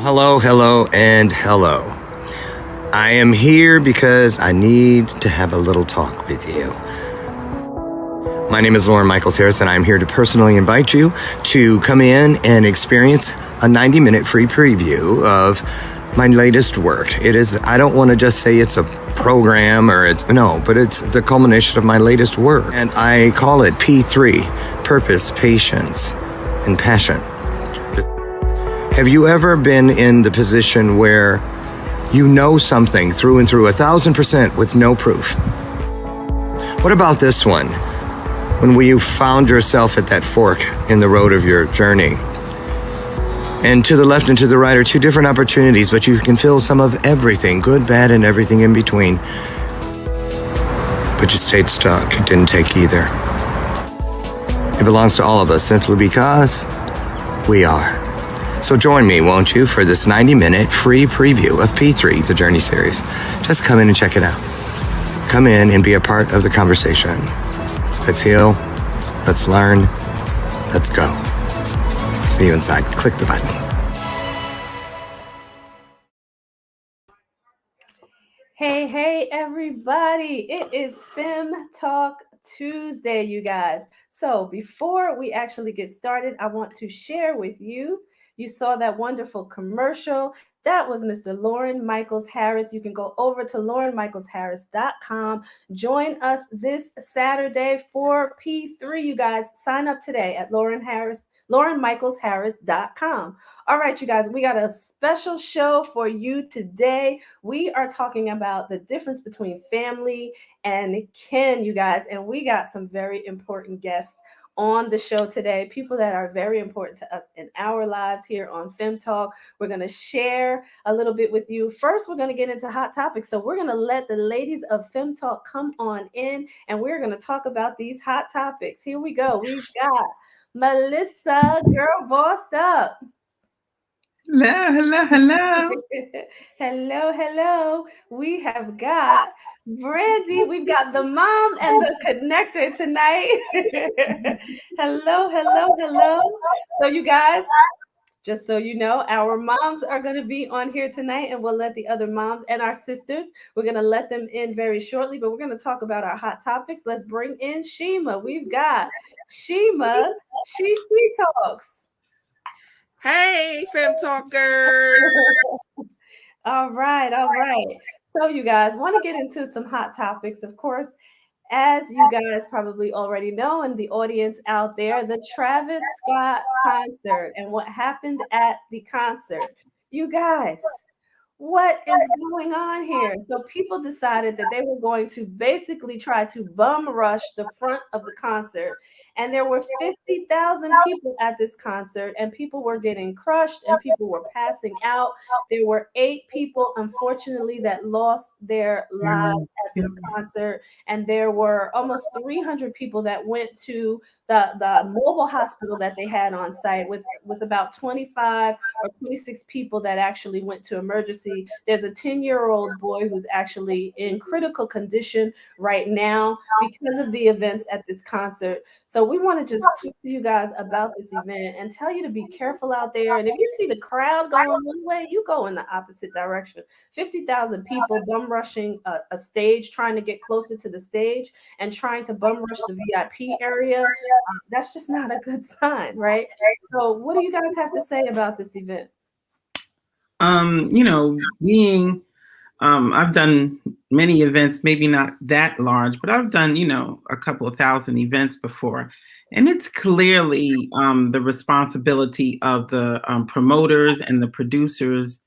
Hello, hello, and hello. I am here because I need to have a little talk with you. My name is Lauren Michaels Harris, and I'm here to personally invite you to come in and experience a 90-minute free preview of my latest work. I don't want to just say it's a program but it's the culmination of my latest work. And I call it P3, Purpose, Patience, and Passion. Have you ever been in the position where you know something through and through 1,000% with no proof? What about this one? When you found yourself at that fork in the road of your journey, and to the left and to the right are two different opportunities, but you can feel some of everything, good, bad, and everything in between. But you stayed stuck. It didn't take either. It belongs to all of us simply because we are. So join me, won't you, for this 90-minute free preview of P3, the Journey series. Just come in and check it out. Come in and be a part of the conversation. Let's heal. Let's learn. Let's go. See you inside. Click the button. Hey, everybody. It is FEM Talk Tuesday, you guys. So before we actually get started, I want to share with you. You saw that wonderful commercial. That was Mr. Lauren Michaels Harris. You can go over to laurenmichaelsharris.com. Join us this Saturday for P3, you guys. Sign up today at laurenmichaelsharris.com. All right, you guys, we got a special show for you today. We are talking about the difference between family and kin, you guys, and we got some very important guests on the show today, people that are very important to us in our lives here on FEM Talk. We're going to share a little bit with you. First, we're going to get into hot topics. So we're going to let the ladies of FEM Talk come on in, and we're going to talk about these hot topics. Here we go. We've got Melissa, girl bossed up. Hello. Hello. We have got Brandy. We've got the mom and the connector tonight. Hello. So you guys, just so you know, our moms are going to be on here tonight, and we'll let the other moms and our sisters, we're going to let them in very shortly, but we're going to talk about our hot topics. Let's bring in Shima. We've got Shima. She talks. Hey, FEM Talkers. All right. So you guys want to get into some hot topics, of course. As you guys probably already know, and the audience out there, the Travis Scott concert and what happened at the concert. You guys, what is going on here? So people decided that they were going to basically try to bum rush the front of the concert. And there were 50,000 people at this concert, and people were getting crushed and people were passing out. There were 8 people, unfortunately, that lost their lives at this concert. And there were almost 300 people that went to the mobile hospital that they had on site with about 25 or 26 people that actually went to emergency. There's a 10-year-old boy who's actually in critical condition right now because of the events at this concert. So we want to just talk to you guys about this event and tell you to be careful out there. And if you see the crowd going one way, you go in the opposite direction. 50,000 people bum rushing a stage, trying to get closer to the stage and trying to bum rush the VIP area. That's just not a good sign, right? So what do you guys have to say about this event? I've done many events, maybe not that large, but I've done, a couple of thousand events before. And it's clearly the responsibility of the promoters and the producers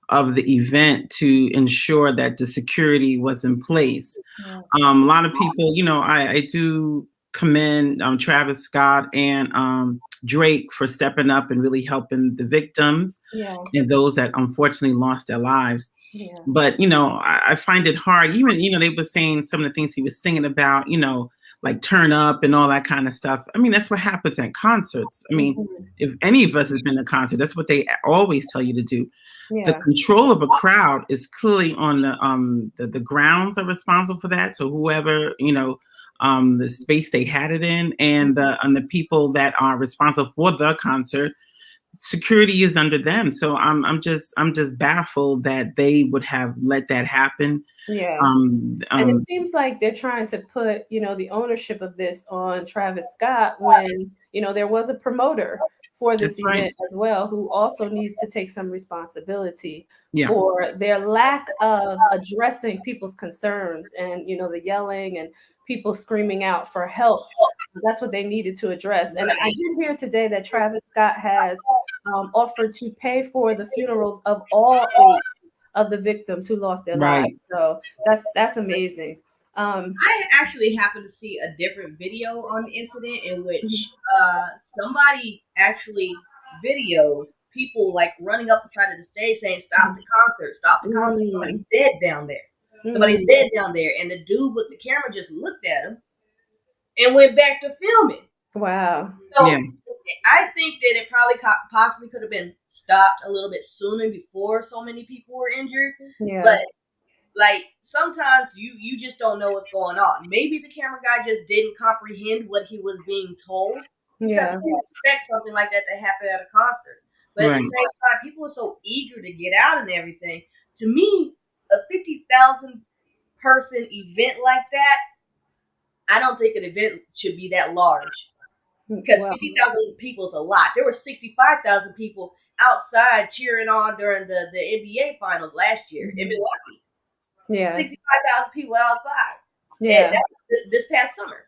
of the event to ensure that the security was in place. Yes. A lot of people, I do commend Travis Scott and Drake for stepping up and really helping the victims and those that unfortunately lost their lives. Yeah. But, I find it hard. Even, they were saying some of the things he was singing about, like turn up and all that kind of stuff. I mean, that's what happens at concerts. I mean, if any of us has been to a concert, that's what they always tell you to do. Yeah. The control of a crowd is clearly on the grounds are responsible for that. So whoever, the space they had it in and the people that are responsible for the concert, security is under them. So I'm just baffled that they would have let that happen. Yeah. And it seems like they're trying to put, the ownership of this on Travis Scott when, there was a promoter for this That's right. event as well, who also needs to take some responsibility Yeah. for their lack of addressing people's concerns and, the yelling and people screaming out for help. That's what they needed to address. And I did hear today that Travis Scott has offered to pay for the funerals of all 8 of the victims who lost their Right. lives. So that's amazing. I actually happened to see a different video on the incident in which somebody actually videoed people like running up the side of the stage saying, "Stop the concert, stop the concert." Somebody's dead down there. Somebody's dead down there. And the dude with the camera just looked at him and went back to filming. Wow. So Yeah. I think that it probably possibly could have been stopped a little bit sooner before so many people were injured. Yeah. But like sometimes you just don't know what's going on. Maybe the camera guy just didn't comprehend what he was being told, because who expects something like that to happen at a concert? But at the same time, people are so eager to get out and everything. To me, a 50,000 person event like that, I don't think an event should be that large. Because 50,000 people is a lot. There were 65,000 people outside cheering on during the NBA finals last year in Milwaukee. Yeah. 65,000 people outside. Yeah. And that was this past summer.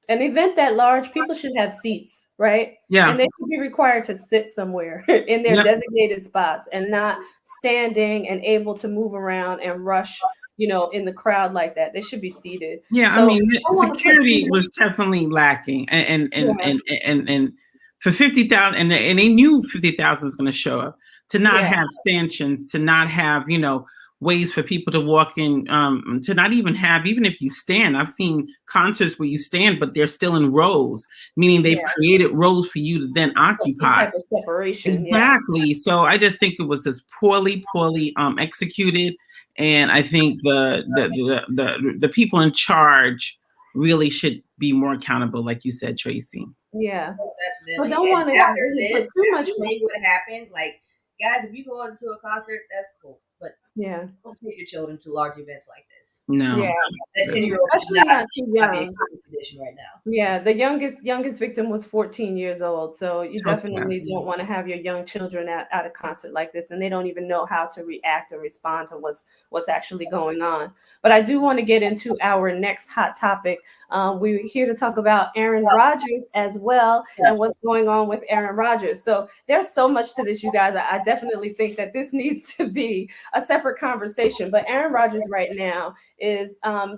An event that large, people should have seats, right? Yeah. And they should be required to sit somewhere in their designated spots and not standing and able to move around and rush, in the crowd like that. They should be seated. Yeah, So I mean, security was definitely lacking, and for 50,000, and they knew 50,000 was going to show up. To not have stanchions, to not have ways for people to walk in, to not even have, even if you stand. I've seen concerts where you stand, but they're still in rows, meaning they've created rows for you to then occupy. Some type of separation. Exactly. Yeah. So I just think it was just poorly executed. And I think the people in charge really should be more accountable, like you said, Tracy. Yeah. Well, don't want to after this, too much. Saying what happened, like, guys, if you go into a concert, that's cool, but don't take your children to large events like this. No. Yeah. That 10-year-old especially not too young. Condition right now. Yeah, the youngest victim was 14 years old. So you definitely don't want to have your young children at a concert like this, and they don't even know how to react or respond to what's actually going on. But I do want to get into our next hot topic. We're here to talk about Aaron Rodgers as well, and what's going on with Aaron Rodgers. So there's so much to this, you guys. I definitely think that this needs to be a separate conversation. But Aaron Rodgers right now is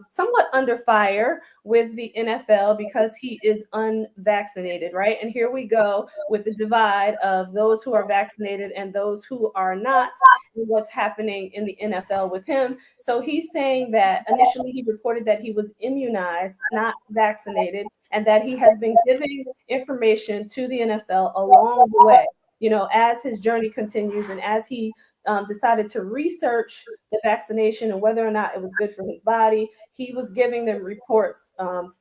somewhat under fire with the NFL because he is unvaccinated, right? And here we go with the divide of those who are vaccinated and those who are not, and what's happening in the NFL with him. So he's saying that initially he reported that he was immunized, not vaccinated, and that he has been giving information to the NFL along the way, as his journey continues and as he decided to research the vaccination and whether or not it was good for his body. He was giving them reports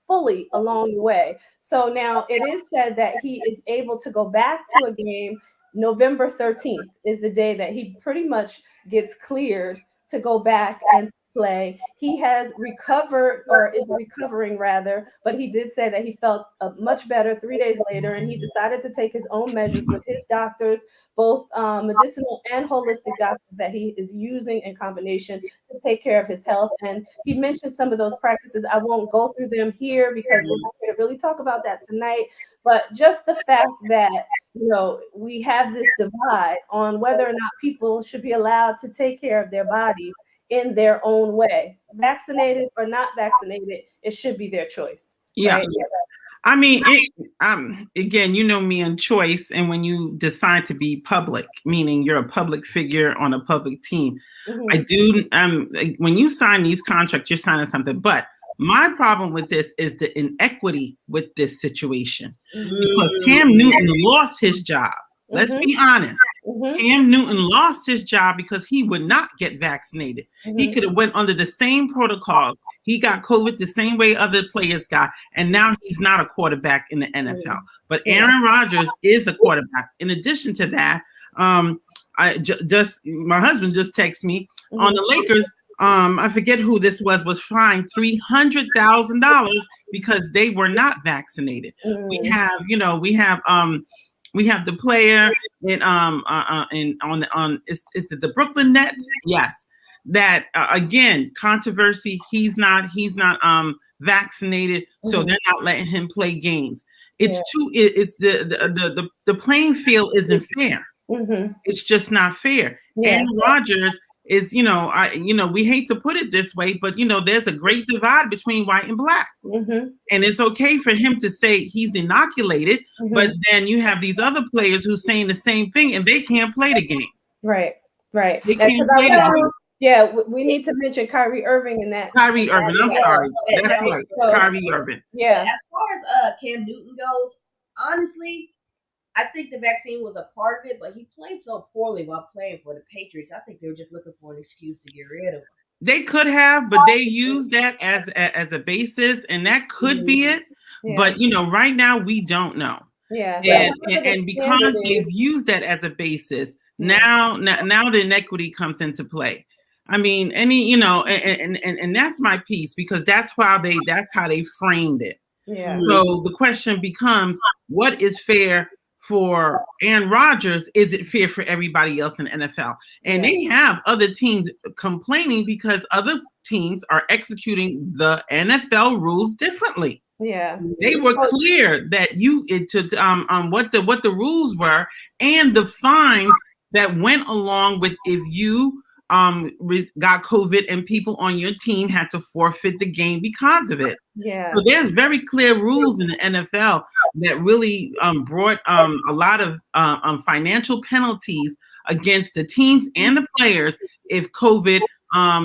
fully along the way. So now it is said that he is able to go back to a game. November 13th is the day that he pretty much gets cleared to go back and play. He has recovered, or is recovering rather, but he did say that he felt much better 3 days later, and he decided to take his own measures with his doctors, both medicinal and holistic doctors that he is using in combination to take care of his health. And he mentioned some of those practices. I won't go through them here because we're not going to really talk about that tonight, but just the fact that we have this divide on whether or not people should be allowed to take care of their bodies in their own way, vaccinated or not vaccinated, it should be their choice. Yeah. Right? I mean, again, me and choice. And when you decide to be public, meaning you're a public figure on a public team, I do, when you sign these contracts, you're signing something. But my problem with this is the inequity with this situation, because Cam Newton lost his job. Let's be honest. Cam Newton lost his job because he would not get vaccinated. He could have went under the same protocol. He got COVID the same way other players got, and now he's not a quarterback in the NFL. But Aaron Rodgers is a quarterback. In addition to that, my husband just texted me on the Lakers. I forget who this was fined $300,000 because they were not vaccinated. We have the player in is it the Brooklyn Nets? Yes. That again, controversy. He's not vaccinated, so they're not letting him play games. It's the playing field isn't fair. It's just not fair. Aaron Rodgers is, we hate to put it this way, but there's a great divide between white and black. And it's okay for him to say he's inoculated, but then you have these other players who's saying the same thing and they can't play the game. Right. They can't play the game. Yeah, we need to mention Kyrie Irving in that. Kyrie Irving, I'm sorry. That's right. Kyrie Irving. Yeah. As far as Cam Newton goes, honestly, I think the vaccine was a part of it, but he played so poorly while playing for the Patriots. I think they were just looking for an excuse to get rid of him. They could have, but they used that as a basis, and that could be it. Yeah. But right now we don't know. Yeah. And because they've used that as a basis, now the inequity comes into play. I mean, and that's my piece, because that's how they framed it. Yeah. So the question becomes, what is fair for Aaron Rodgers? Is it fair for everybody else in the NFL? And they have other teams complaining because other teams are executing the NFL rules differently. Yeah. They were clear that what the rules were and the fines that went along with if you got COVID and people on your team had to forfeit the game because of it. Yeah. So there's very clear rules in the NFL that really brought a lot of financial penalties against the teams and the players if COVID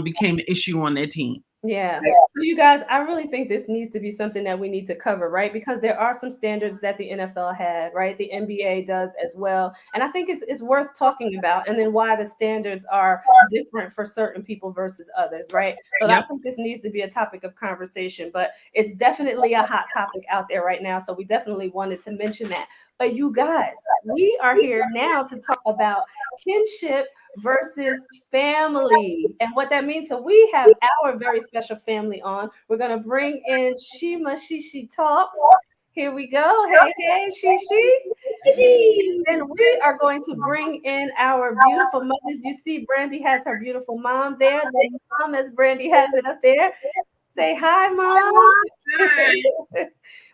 became an issue on their team. Yeah. So you guys, I really think this needs to be something that we need to cover, right? Because there are some standards that the NFL had, right? The NBA does as well. And I think it's worth talking about, and then why the standards are different for certain people versus others, right? So I think this needs to be a topic of conversation, but it's definitely a hot topic out there right now. So we definitely wanted to mention that. But you guys, we are here now to talk about kinship versus family and what that means. So we have our very special family on. We're going to bring in Shima Shishi Talks. Here we go. Hey, Shishi. And we are going to bring in our beautiful mothers. You see, Brandy has her beautiful mom there. The mom, as Brandy has it up there. Say hi, Mom. Hi.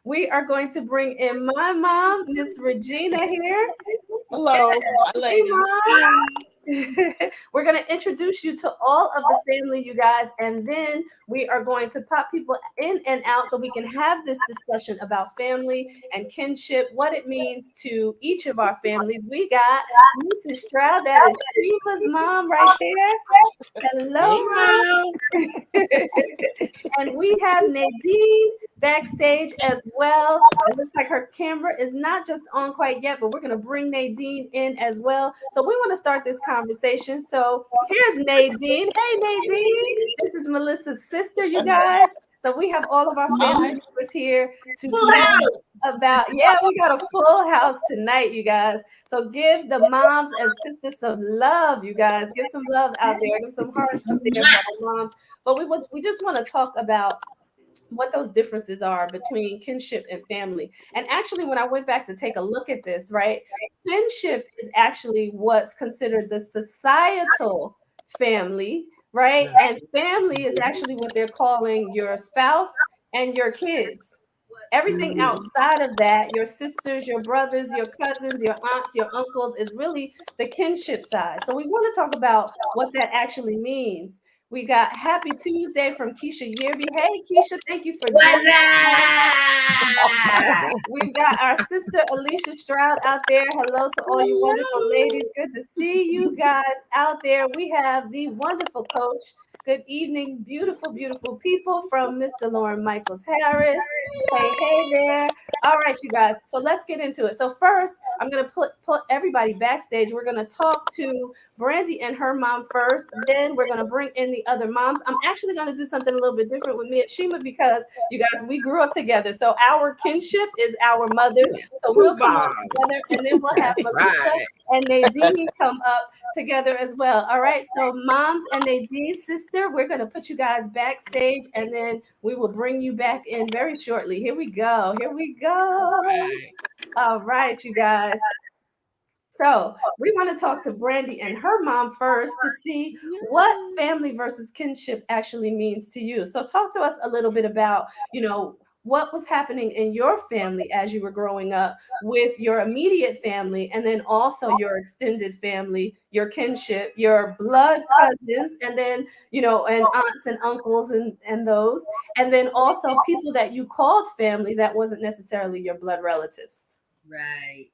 We are going to bring in my mom, Miss Regina here. Hello. Hey, Mom. We're going to introduce you to all of the family, you guys, and then we are going to pop people in and out so we can have this discussion about family and kinship, what it means to each of our families. We got Mrs. Stroud, that is Shima's mom right there. Hello, Mom. And we have Nadine backstage as well. It looks like her camera is not just on quite yet, but we're going to bring Nadine in as well. So we want to start this conversation. So here's Nadine. Hey, Nadine. This is Melissa's sister, you guys. So we have all of our family members here to talk about. Yeah, we got a full house tonight, you guys. So give the moms and sisters some love, you guys. Give some love out there. Give some hearts out there for the moms. But we just want to talk about what those differences are between kinship and family. And actually, when I went back to take a look at this, right, kinship is actually what's considered the societal family, right? And family is actually what they're calling your spouse and your kids. Everything outside of that, your sisters, your brothers, your cousins, your aunts, your uncles, is really the kinship side. So we want to talk about what that actually means. We got Happy Tuesday from Keisha Yearby. Hey, Keisha, thank you for joining us. We've got our sister Alicia Stroud out there. Hello to all you wonderful ladies. Good to see you guys out there. We have the wonderful coach. Good evening, beautiful, beautiful people, from Mr. Lauren Michaels Harris. Hey there. All right, you guys. So let's get into it. So first, I'm gonna put everybody backstage. We're gonna talk to Brandy and her mom first. Then we're gonna bring in the other moms. I'm actually gonna do something a little bit different with me and Shima because you guys, we grew up together. So our kinship is our mothers. So we'll come up together, and then we'll have Melissa and Nadine come up together as well. All right. So moms and Nadine, sister, we're gonna put you guys backstage, and then we will bring you back in very shortly. Here we go. Here we go. All right, you guys. So we want to talk to Brandy and her mom first to see what family versus kinship actually means to you. So talk to us a little bit about, what was happening in your family as you were growing up with your immediate family, and then also your extended family, your kinship, your blood cousins, and then, and aunts and uncles and those, and then also people that you called family that wasn't necessarily your blood relatives. Right.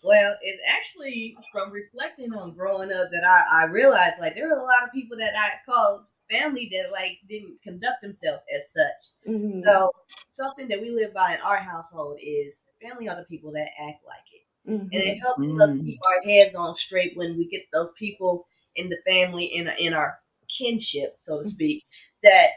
Well, it's actually from reflecting on growing up that I realized like there were a lot of people that I called family that like didn't conduct themselves as such. Mm-hmm. So something that we live by in our household is family are the people that act like it. Mm-hmm. And it helps us keep our heads on straight when we get those people in the family in our kinship, so to speak, that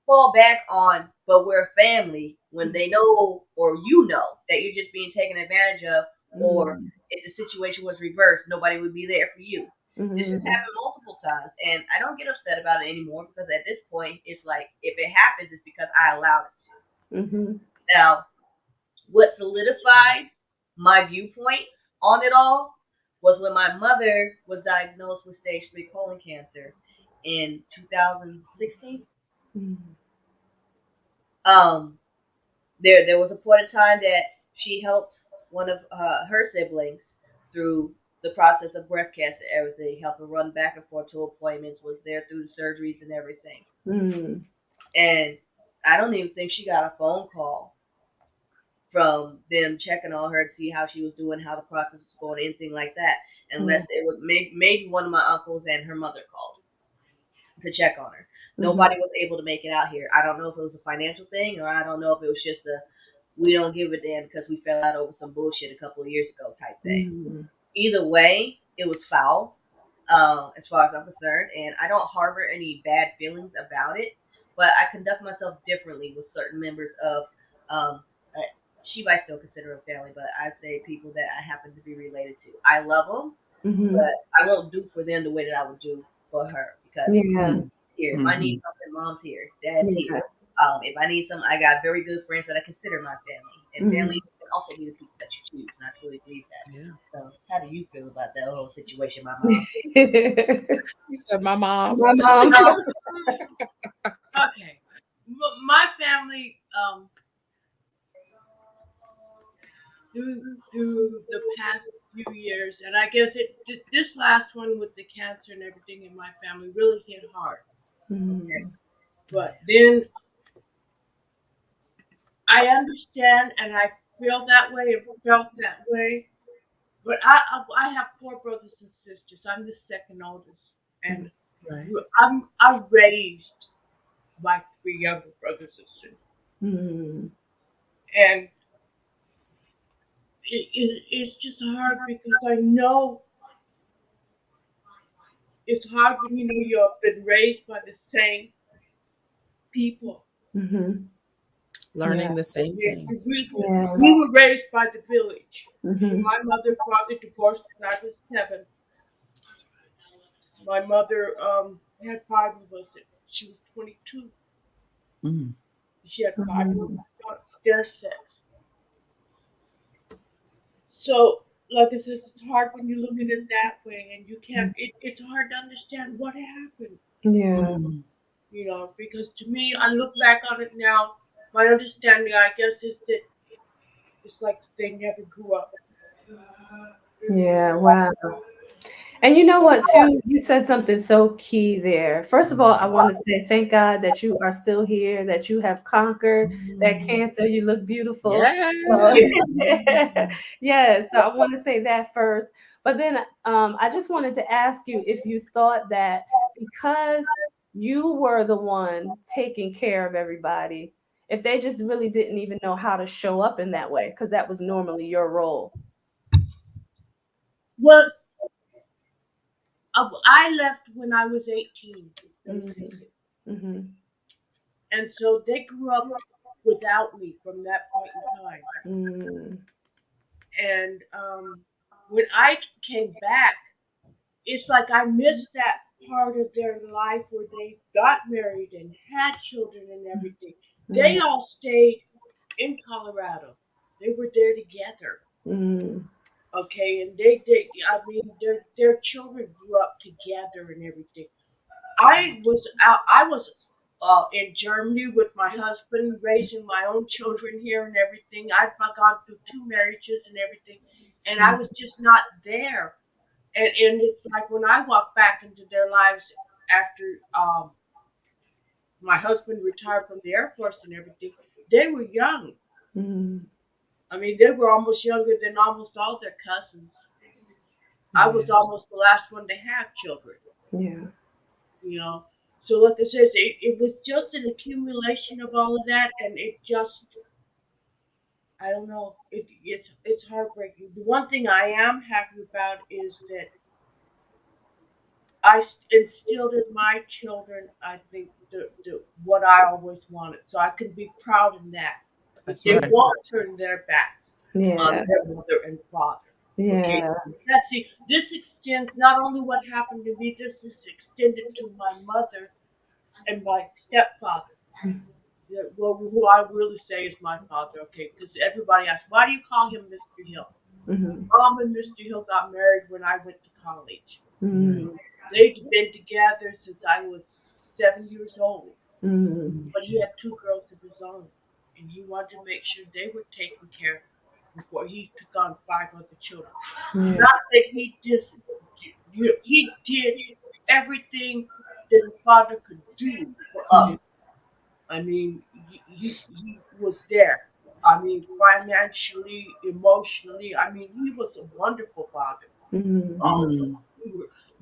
fall back on, but we're family when they know or that you're just being taken advantage of, or if the situation was reversed, nobody would be there for you. This has happened multiple times, and I don't get upset about it anymore because at this point, it's like if it happens, it's because I allowed it to. Now, what solidified my viewpoint on it all was when my mother was diagnosed with stage 3 colon cancer in 2016. There was a point in time that she helped one of her siblings through the process of breast cancer, everything, helped her run back and forth to appointments, was there through the surgeries and everything. And I don't even think she got a phone call from them checking on her to see how she was doing, how the process was going, anything like that, unless it would maybe one of my uncles and her mother called to check on her. Nobody was able to make it out here. I don't know if it was a financial thing, or I don't know if it was just we don't give a damn because we fell out over some bullshit a couple of years ago type thing. Either way, it was foul, as far as I'm concerned, and I don't harbor any bad feelings about it, but I conduct myself differently with certain members of, she might still consider them family, but I say people that I happen to be related to. I love them, but I won't do for them the way that I would do for her, because here, if I need something, mom's here, dad's here. If I need something, I got very good friends that I consider my family, and family can also be the people that you choose, and I truly believe that. Yeah. So, how do you feel about that whole situation, my mom? She said, "My mom." My mom. Okay, my family, through the past few years, and I guess this last one with the cancer and everything in my family really hit hard. But then I understand, and I feel that way and felt that way. But I have 4 brothers and sisters. I'm the second oldest, and I'm raised by 3 younger brothers and sisters, and it's just hard because I know it's hard when you know you've been raised by the same people. Learning the same things. We were raised by the village. My mother and father divorced when I was 7. My mother had 5 of us. She was 22. She had 5 of us. Stair sex. So, like I said, it's hard when you look at it that way, and you can't. It's hard to understand what happened. Because to me, I look back on it now. My understanding, I guess, is that it's like they never grew up. Yeah, wow. And you know what, too? You said something so key there. First of all, I want to say thank God that you are still here, that you have conquered that cancer. You look beautiful. Yes, so I want to say that first. But then I just wanted to ask you if you thought that because you were the one taking care of everybody, if they just really didn't even know how to show up in that way, because that was normally your role? Well, I left when I was 18, basically. Mm-hmm. And so they grew up without me from that point in time. Mm-hmm. And when I came back, it's like I missed that part of their life where they got married and had children and everything. They all stayed in Colorado. They were there together. Mm-hmm. Okay, and I mean, their children grew up together and everything. I was in Germany with my husband, raising my own children here and everything. I've gone through 2 marriages and everything, and I was just not there. And it's like when I walk back into their lives after my husband retired from the Air Force and everything, they were young. Mm-hmm. I mean, they were almost younger than almost all their cousins. I was almost the last one to have children. Yeah. You know. So like I said, it was just an accumulation of all of that, and it just, I don't know, it's heartbreaking. The one thing I am happy about is that instilled in my children, I think, what I always wanted. So I can be proud in that. That's They right. won't turn their backs on Yeah. their mother and father. Okay, Yeah. this extends not only what happened to me. This is extended to my mother and my stepfather. Yeah, well, who I really say is my father. Okay, because everybody asks, why do you call him Mr. Hill? Mm-hmm. Mom and Mr. Hill got married when I went to college. Mm-hmm. They'd been together since I was 7 years old. Mm-hmm. But he had 2 girls of his own, and he wanted to make sure they were taken care of before he took on 5 other children. Yeah. Not that he just he did everything that a father could do for us. I mean, he was there. I mean, financially, emotionally. I mean, he was a wonderful father. Mm-hmm. All of us.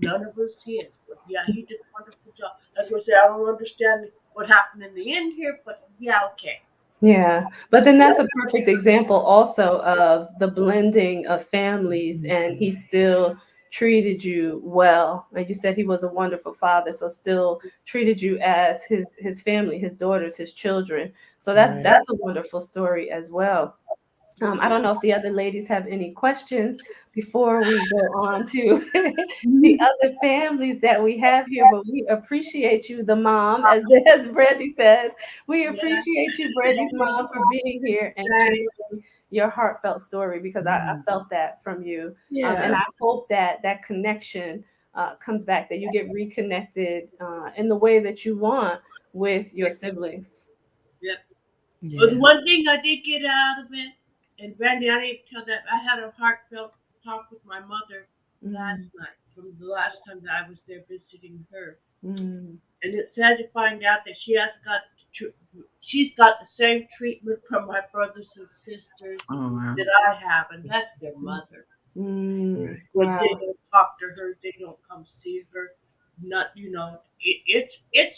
None of us his, but yeah, he did a wonderful job. That's why I say I don't understand what happened in the end here, but yeah, okay. Yeah, but then that's a perfect example also of the blending of families, and he still treated you well. And you said he was a wonderful father, so still treated you as his family, his daughters, his children. So Right. that's a wonderful story as well. I don't know if the other ladies have any questions before we go on to the other families that we have here, but we appreciate you, the mom, as Brandy says. We Yeah, appreciate you, Brandy's mom, for being here and thanks. sharing your heartfelt story, because I felt that from you. And Yeah. I hope that that connection comes back, that you get reconnected in the way that you want with your siblings. Yep. But the Yeah. one thing I did get out of it, and Brandy, I didn't tell that I had a heartfelt talk with my mother Mm, last night from the last time that I was there visiting her. mm, And it's sad to find out that she's got the same treatment from my brothers and sisters Oh wow. that I have, and that's their mother. mm. Right. When Wow. they don't talk to her, they don't come see her. Not, it's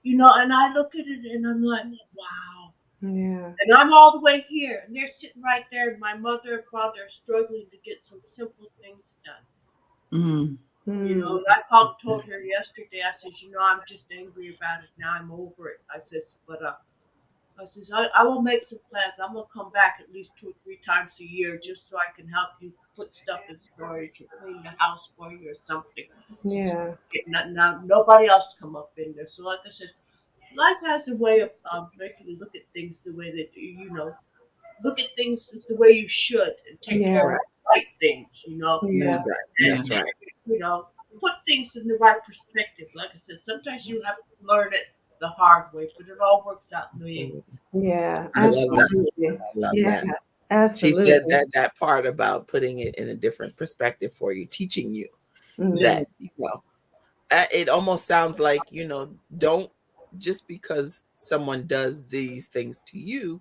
and I look at it and I'm like, wow. Yeah. And I'm all the way here, and they're sitting right there, and my mother and father are struggling to get some simple things done. Mm. Mm, And I called and told her yesterday, I says, I'm just angry about it now. I'm over it. I says, but I says, I will make some plans. I'm going to come back at least 2 or 3 times a year just so I can help you put stuff in storage or clean the house for you or something. yeah. Now, nobody else to come up in there. So like I said, life has a way of making you look at things the way that, look at things the way you should and take care of Yeah. Right. the right things. Yeah. That's right. And, That's right. put things in the right perspective. Like I said, sometimes you have to learn it the hard way, but it all works out in the end. Absolutely. Yeah. I love that. Absolutely. I love Yeah. that. She said Absolutely. that part about putting it in a different perspective for you, teaching you Mm, that, it almost sounds like, don't just because someone does these things to you,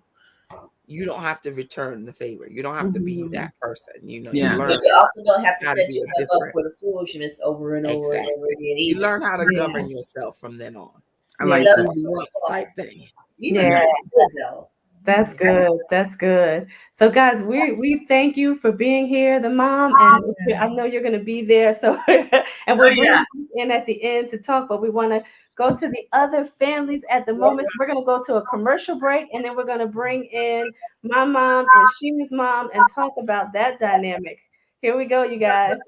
you don't have to return the favor. You don't have to be mhm. that person. You Yeah. learn But you also don't have to how to set be a yourself up different, for the foolishness over and over and exactly. over again You either. learn how to Yeah. govern yourself from then on. I You like Yeah. love that. Goldilocks type thing. Even that's good though. That's good. That's good. So, guys, we thank you for being here, the mom, and I know you're going to be there. So, and we'll bring you in at the end to talk, but we want to go to the other families at the moment. So we're going to go to a commercial break, and then we're going to bring in my mom and Sheila's mom and talk about that dynamic. Here we go, you guys.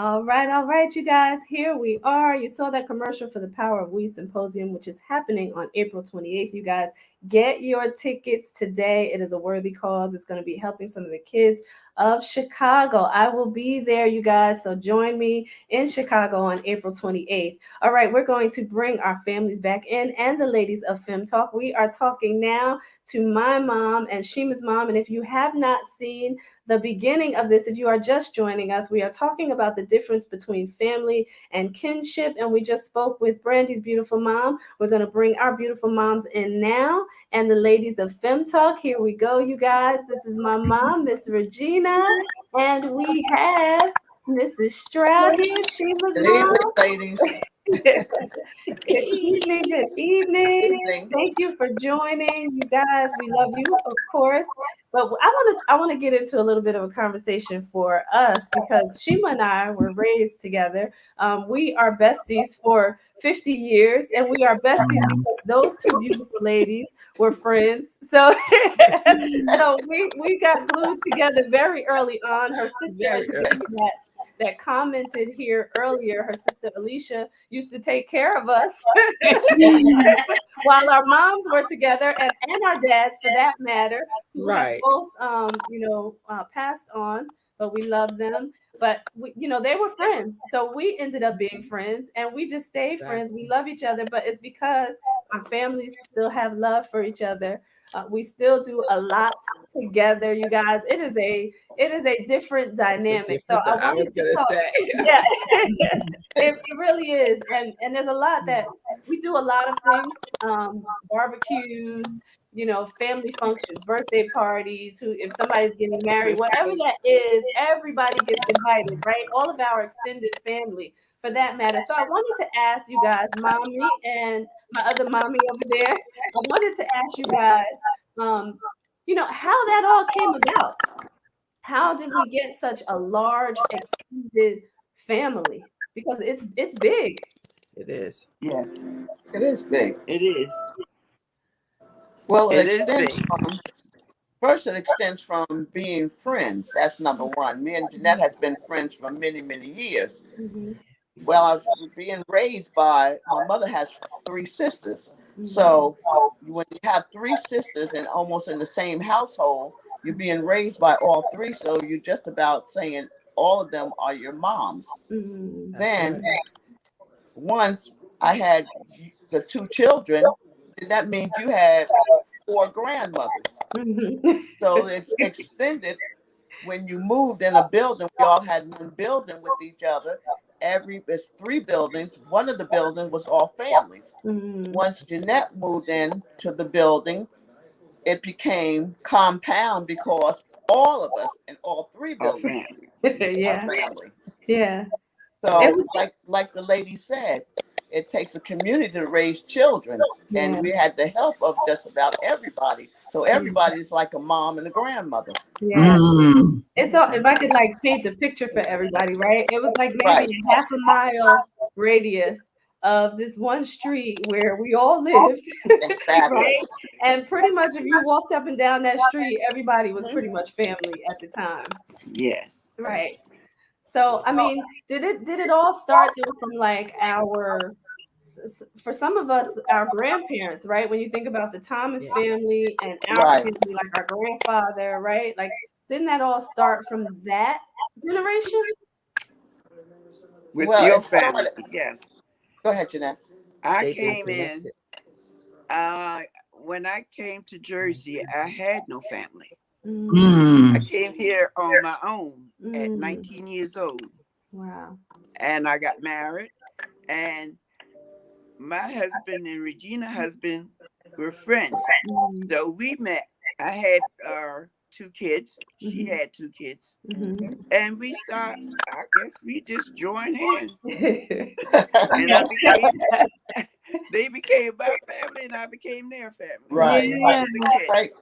All right, you guys, here we are. You saw that commercial for the Power of We Symposium, which is happening on April 28th. You guys, get your tickets today. It is a worthy cause. It's going to be helping some of the kids of Chicago. I will be there, you guys, so join me in Chicago on April 28th. All right, we're going to bring our families back in and the ladies of FEM Talk. We are talking now to my mom and Shima's mom, and if you have not seen the beginning of this, if you are just joining us, we are talking about the difference between family and kinship, and we just spoke with Brandy's beautiful mom. We're going to bring our beautiful moms in now, and the ladies of FEM Talk. Here we go, you guys. This is my mom, Miss Regina, and we have Mrs. Stroud here, Sheila's mom. Ladies. Good evening, good evening. Thank you for joining, you guys. We love you, of course. But I want to get into a little bit of a conversation for us because Shima and I were raised together. We are besties for 50 years, and we are besties because those two beautiful ladies were friends. So, so we got glued together very early on. Her sister that commented here earlier, her sister Alicia used to take care of us while our moms were together and our dads for that matter, who have both passed on, but we love them. But they were friends. So we ended up being friends and we just stayed friends. We love each other, but it's because our families still have love for each other. We still do a lot together, you guys. It is a different dynamic. So I was gonna say, yeah, it really is. And there's a lot that we do a lot of things, barbecues, family functions, birthday parties, if somebody's getting married, whatever that is, everybody gets invited, right? All of our extended family for that matter. So I wanted to ask you guys, mommy and my other mommy over there, I wanted to ask you guys, how that all came about. How did we get such a large extended family? Because it's big. It is. Yeah, it is big. It is. Well, it extends from being friends. That's number one. Me and Jeanette has been friends for many, many years. Mm-hmm. Well, I was being raised by, my mother has 3 sisters. Mm-hmm. So when you have 3 sisters and almost in the same household, you're being raised by all 3. So you're just about saying all of them are your moms. Mm-hmm. Then once I had the 2 children, then that means you had 4 grandmothers. Mm-hmm. So it's extended. When you moved in a building, we all had one building with each other. It's 3 buildings. One of the buildings was all families. Mm-hmm. Once Jeanette moved in to the building, it became compound because all of us in all 3 buildings are family. Yeah. So like the lady said, it takes a community to raise children. Yeah. And we had the help of just about everybody. So everybody's like a mom and a grandmother. Yeah. Mm. It's all, if I could paint the picture for everybody, right? It was like maybe a half a mile radius of this one street where we all lived. Exactly. Right? And pretty much if you walked up and down that street, everybody was pretty much family at the time. Yes. Right. So, I mean, did it all start from for some of us, our grandparents, right? When you think about the Thomas family and our family, like our grandfather, right? Like, didn't that all start from that generation? with Well, your it family. started. Yes, Go ahead, Jeanette. I They've been came in. connected. When I came to Jersey, I had no family. Mm. I came here on my own at Mm. 19 years old, Wow. and I got married. And my husband and Regina's husband were friends, Mm. so we met. I had 2 kids. She Mhm. had 2 kids, Mhm. and we start. I guess we just joined hands, and I Yes. became. They became my family, and I became their family. Right, Yeah. Especially the kids. right,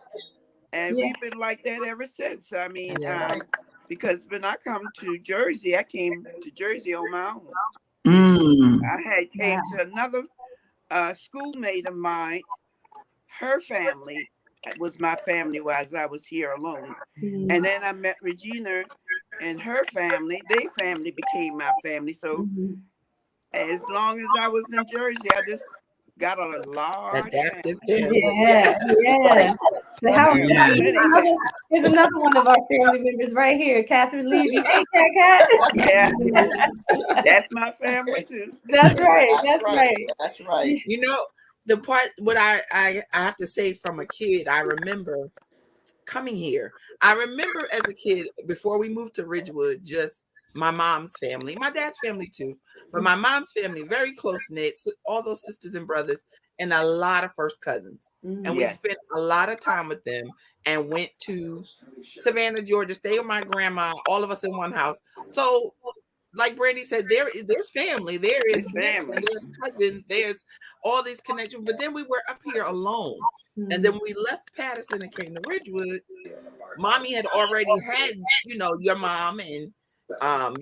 And Yeah. we've been like that ever since. I mean, Yeah. because when I come to Jersey, I came to Jersey on my own. Mm. I had Wow. came to another schoolmate of mine. Her family was my family, whereas I was here alone. And Mm. then I met Regina and her family. Their family became my family. So Mhm. as long as I was in Jersey, I just got a large Adaptive family. family. Yeah. Yeah. right. So I how have Yeah. many another, families. here's another one of our family members right here, Catherine Levy. Hey, Cat. Yeah, that's my family too. That's right. That's That's right. right. That's right. You know, the part what I have to say from a kid, I remember coming here. I remember as a kid before we moved to Ridgewood, just my mom's family, my dad's family too, but my mom's family very close knit, all those sisters and brothers, and a lot of first cousins. And we Yes. spent a lot of time with them and went to Savannah, Georgia, stay with my grandma, all of us in one house. So like Brandy said, there's family, there is It's connection, family. there's cousins, there's all these connections. But then we were up here alone. And Mm. then when we left Patterson and came to Ridgewood, mommy had already had, your mom and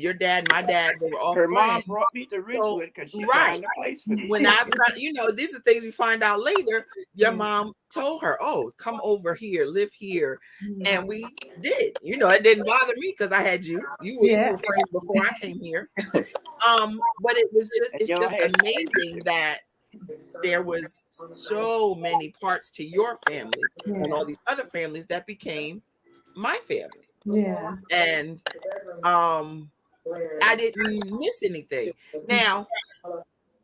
your dad, my dad, they were all Her friends. mom brought me to So, Ridgewood because she right. found a place for me. When I found, these are things you find out later. Your Yeah. mom told her, oh, come over here, live here. Mm. And we did. It didn't bother me because I had you. You Yeah. were friends before I came here. But And it's y'all just had amazing that there was so many parts to your family and all these other families that became my family. Yeah. And I didn't miss anything. Now,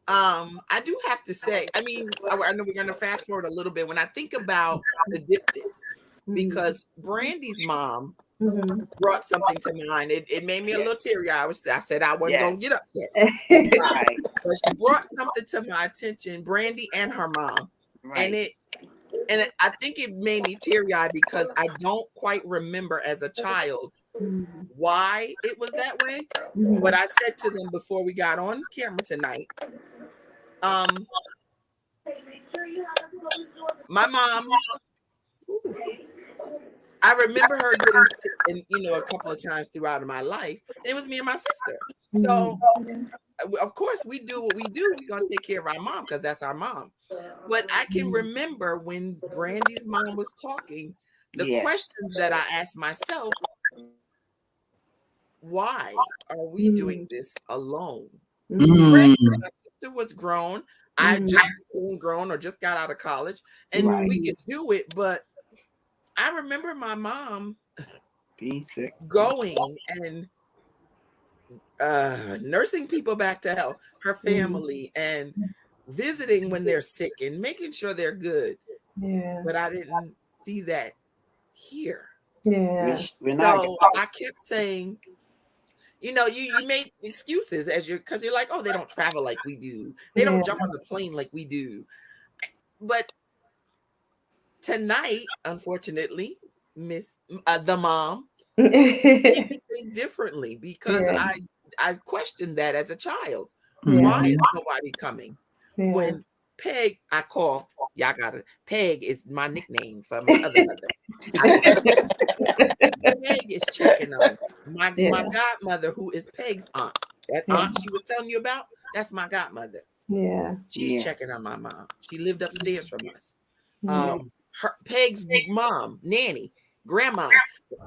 I do have to say, I mean, I know we're going to fast forward a little bit when I think about the distance, because Brandy's mom Mhm. brought something to mind. It made me a little teary. I said I wasn't going to get upset. Right. But she brought something to my attention, Brandy and her mom. Right. And I think it made me teary-eyed because I don't quite remember as a child Mhm. why it was that way. Mhm. But I said to them before we got on camera tonight, my mom, I remember her getting sick and a couple of times throughout my life. And it was me and my sister. So of course we do what we do. We're gonna take care of our mom because that's our mom. But I can remember when Brandy's mom was talking, the Yes. questions that I asked myself: why are we doing this alone? Mm. My sister was grown. I just became grown or just got out of college, and we could do it. But I remember my mom Being sick. going and nursing people back to health, her family, and visiting when they're sick and making sure they're good. Yeah. But I didn't see that here. Yeah. So I kept saying, you make excuses because you're like, oh, they don't travel like we do. They don't jump on the plane like we do. But tonight, unfortunately, Miss the mom made me think differently because I questioned that as a child. Why is nobody coming? When Peg, I call, y'all got it. Peg is my nickname for my other mother. Peg is checking on my godmother, who is Peg's aunt. That aunt she was telling you about, that's my godmother. Yeah. She's checking on my mom. She lived upstairs from us. Her Peg's mom, nanny, grandma,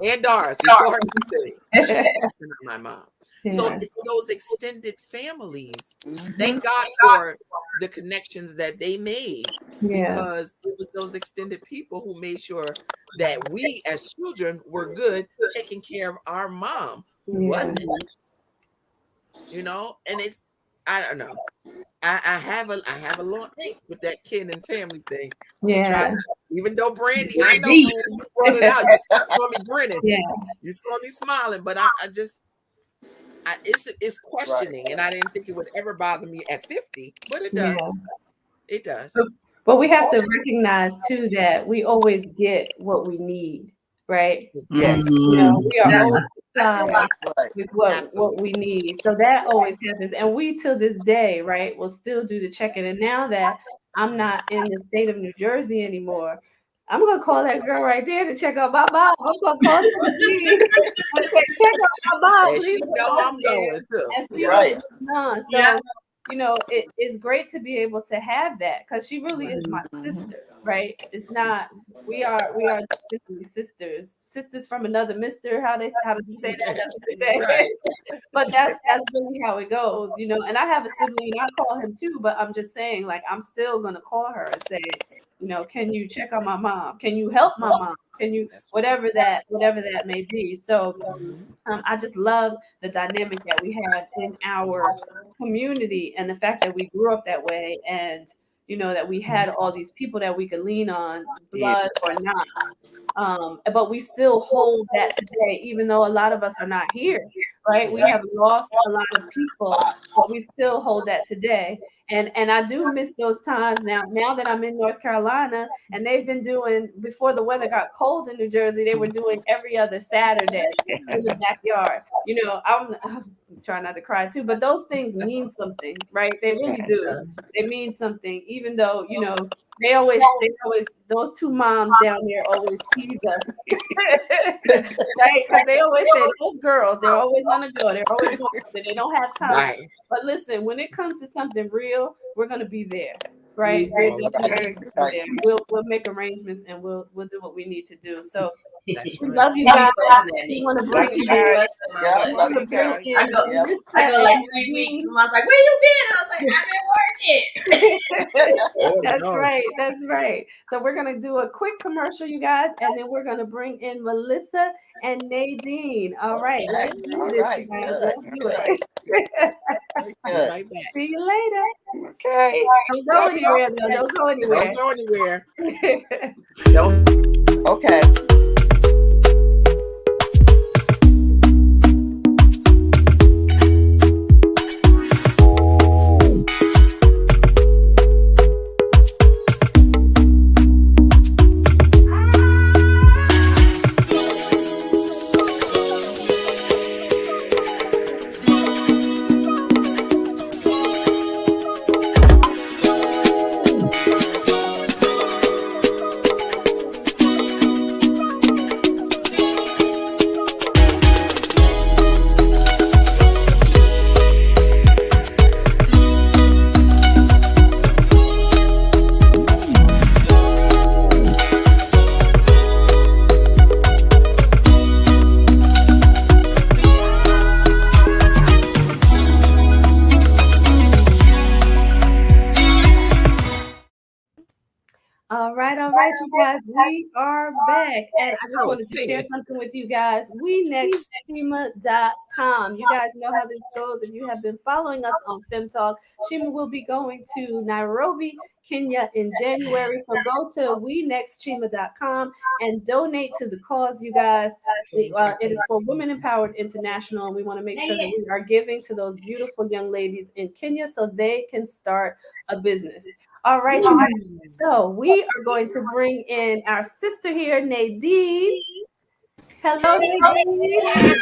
and Doris before everything. She's checking on my mom. So it's those extended families. Thank God for the connections that they made, because it was those extended people who made sure that we as children were good, taking care of our mom who wasn't. And it's, I don't know. I have a little angst with that kin and family thing. Yeah. Even though Brandy, It's I know deep. Brandy, you brought it out. You saw me grinning. Yeah. You saw me smiling, but I just, it's questioning, and I didn't think it would ever bother me at 50, but it does. Yeah. It does. But we have to recognize too that we always get what we need, right? Yes. We are Yeah. always I feel supplied Right. with what Absolutely. we need. So that always happens. And we till this day, right, will still do the check-in. And now that I'm not in the state of New Jersey anymore, I'm gonna call that girl right there to check out my mom. I'm gonna call Cindy and say, check out my mom, And please. she know I'm going too. And see Yeah. what's going on. So Yeah. it's great to be able to have that because she really is my sister, right? It's not we are definitely sisters from another mister. How do they say that? That's what they say. Right. But that's really how it goes, And I have a sibling, and I call him too. But I'm just saying, like, I'm still gonna call her and say, can you check on my mom? Can you help my mom? Can you whatever that may be? So I just love the dynamic that we have in our community and the fact that we grew up that way, and that we had all these people that we could lean on, blood or not. But we still hold that today, even though a lot of us are not here, right? We have lost a lot of people, but we still hold that today. And I do miss those times now that I'm in North Carolina, and they've been doing, before the weather got cold in New Jersey, they were doing every other Saturday in the backyard. I'm trying not to cry too, but those things mean something, right? They really do. They mean something, even though, they always those two moms down there always tease us. Right? Because they always say those girls, they're always on the go, they're always doing something, they don't have time. Right. But listen, when it comes to something real, we're gonna be there. Right? We're definitely gonna be there. We'll make arrangements and we'll do what we need to do. So That's we right. love you She be guys. fussing at We me. want to bring She be in fussing at my butt. want to bring in I go like 3 weeks. And Mom's like, "Where you been?" I was like, "I've been working." Oh, That's no. right. That's right. So we're gonna do a quick commercial, you guys, and then we're gonna bring in Melissa and Nadine. All right, let's do this, you guys. Let's do it. Good. Right back. See you later. Okay. Don't go anywhere, though. Don't go anywhere. Don't go anywhere. Okay. All right, you guys, we are back. And I just wanted to share something with you guys. WeNextShima.com. You guys know how this goes. If you have been following us on FEM Talk, Shima will be going to Nairobi, Kenya in January. So go to WeNextShima.com and donate to the cause, you guys. It is for Women Empowered International, and we want to make sure that we are giving to those beautiful young ladies in Kenya so they can start a business. All right, you guys. So we are going to bring in our sister here, Nadine. Hello, Nadine.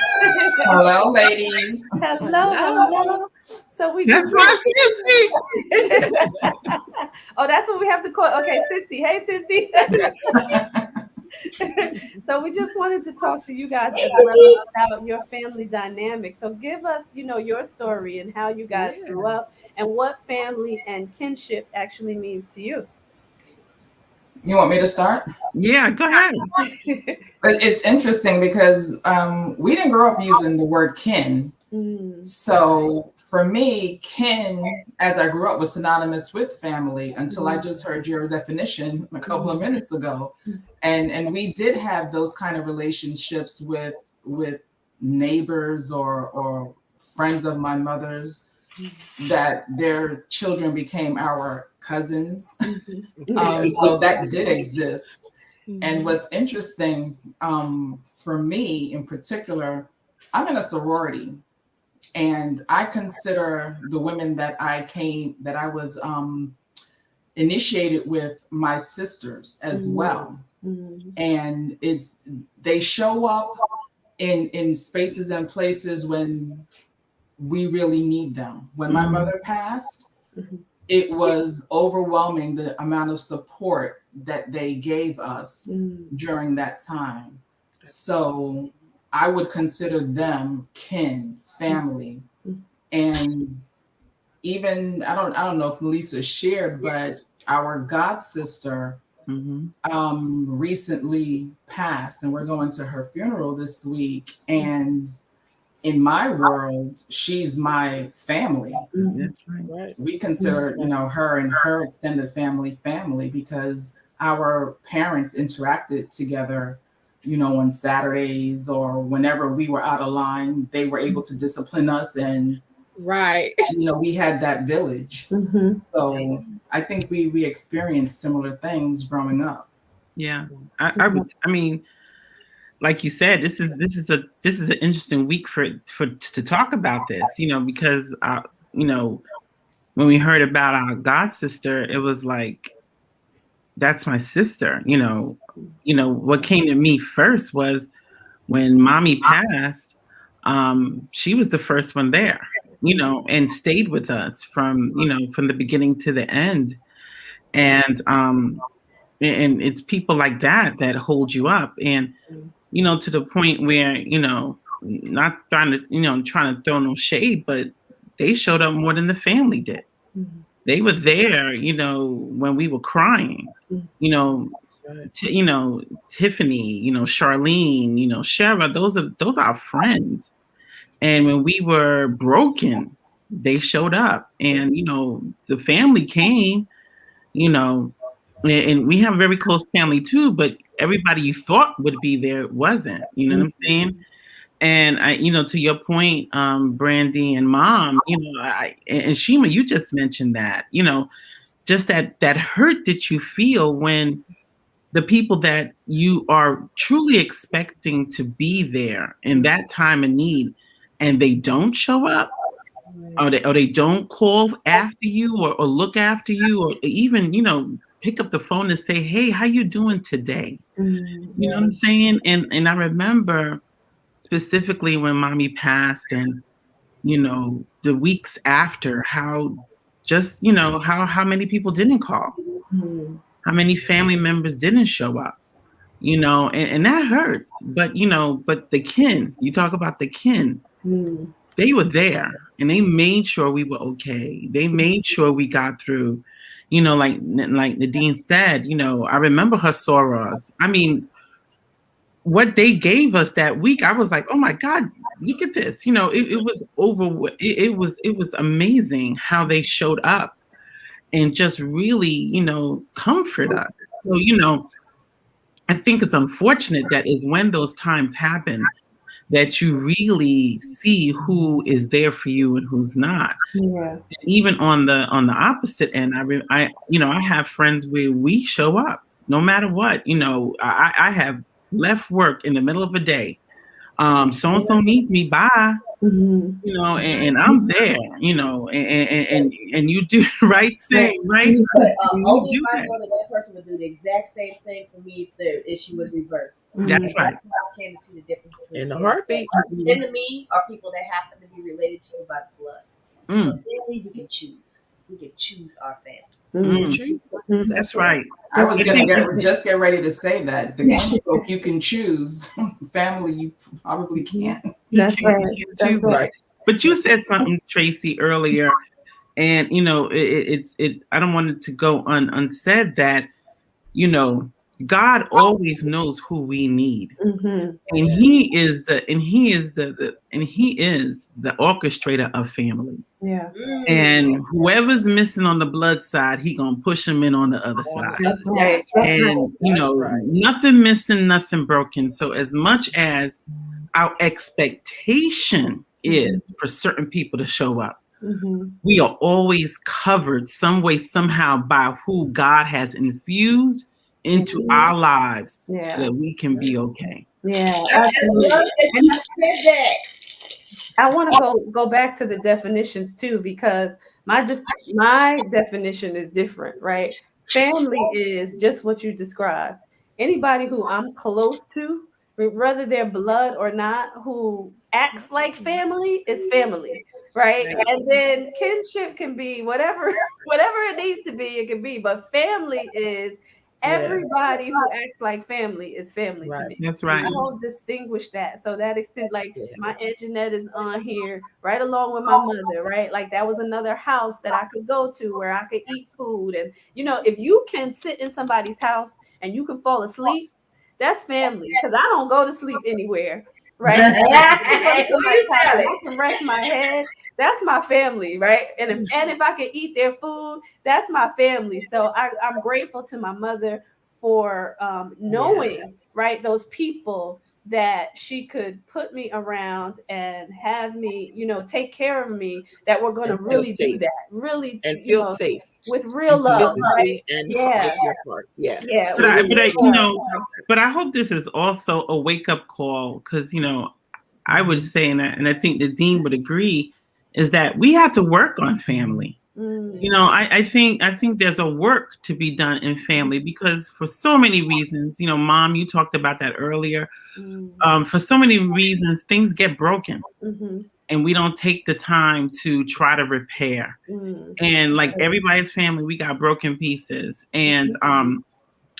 Hello, ladies. Hello. So we That's just my sissy. Oh, that's what we have to call. Okay, Sissy. Hey, Sissy. So we just wanted to talk to you guys as well about your family dynamic. So give us, your story and how you guys grew up and what family and kinship actually means to you. You want me to start? Yeah, go ahead. It's interesting because we didn't grow up using the word kin. So for me, kin, as I grew up, was synonymous with family until I just heard your definition a couple of minutes ago. And we did have those kind of relationships with neighbors or friends of my mother's that their children became our cousins. So that did exist. And what's interesting for me in particular, I'm in a sorority, and I consider the women that I was initiated with my sisters as well. And they show up in spaces and places when we really need them. When my mother passed, it was overwhelming the amount of support that they gave us during that time. So I would consider them kin, family. And even I don't know if Melissa shared, but our god sister recently passed, and we're going to her funeral this week. And in my world, she's my family. That's right. We consider, her and her extended family because our parents interacted together, on Saturdays or whenever we were out of line. They were able to discipline us, and we had that village. So I think we experienced similar things growing up. Yeah, I mean, like you said, this is an interesting week to talk about this, because when we heard about our god sister, it was like, that's my sister. What came to me first was when mommy passed. She was the first one there, and stayed with us from the beginning to the end. And it's people like that hold you up, and to the point where not trying to throw no shade, but they showed up more than the family did. They were there, when we were crying. Tiffany, Charlene, Shara, those are our friends. And when we were broken, they showed up, and the family came, and we have a very close family too, but everybody you thought would be there wasn't, what I'm saying? And I, to your point, Brandy and Mom, and Shima, you just mentioned that, just that hurt that you feel when the people that you are truly expecting to be there in that time of need, and they don't show up, or they don't call after you, or look after you, or even, pick up the phone and say, hey, how you doing today? You know what I'm saying? And I remember specifically when mommy passed, and, the weeks after, how just, how many people didn't call, how many family members didn't show up, and that hurts. But, but the kin, you talk about the kin, they were there, and they made sure we were okay. They made sure we got through, like Nadine said, I remember her sorors. I mean, what they gave us that week, I was like, oh my God, look at this. It was it was amazing how they showed up and just really, comfort us. So, I think it's unfortunate that is when those times happen that you really see who is there for you and who's not. Yeah. Even on the opposite end, I have friends where we show up no matter what. I have left work in the middle of a day. So-and-so needs me, bye. And I'm there, and you do the right thing, right? But only if I know that person would do the exact same thing for me if she was reversed. That's right. That's how I came to see the difference between in a heartbeat. enemy or people that happen to be related to you by blood. So family, we can choose. We can choose our family. That's right. I was gonna get ready to say that the folk you can choose, family you probably can't. That's right. That's right. But you said something, Tracy, earlier, and it's I don't want it to go unsaid that God always knows who we need, and He is the orchestrator of family. Yeah. And whoever's missing on the blood side, He gonna push them in on the other side. That's right. And nothing missing, nothing broken. So as much as our expectation is for certain people to show up. We are always covered some way, somehow by who God has infused into our lives so that we can be okay. Yeah. I love that you said that. I want to go back to the definitions too, because my definition is different, right? Family is just what you described. Anybody who I'm close to, whether they're blood or not, who acts like family is family, right? And then kinship can be whatever whatever it needs to be, it can be. But family is everybody who acts like family is family to me. That's I right. don't distinguish that. So that extent, like my Aunt Jeanette is on here right along with my mother, right? Like that was another house that I could go to where I could eat food. And if you can sit in somebody's house and you can fall asleep, that's family. Because I don't go to sleep anywhere, right? I can rest my head. That's my family, right? And if I can eat their food, that's my family. So I'm grateful to my mother for knowing, right, those people that she could put me around and have me, take care of me, that were going to really do that, really, and feel safe with real love, right? And with your heart. But I hope this is also a wake up call, because I would say, and I think the dean would agree, is that we have to work on family. I think there's a work to be done in family, because for so many reasons, Mom, you talked about that earlier. For so many reasons, things get broken, and we don't take the time to try to repair. And like everybody's family, we got broken pieces. And I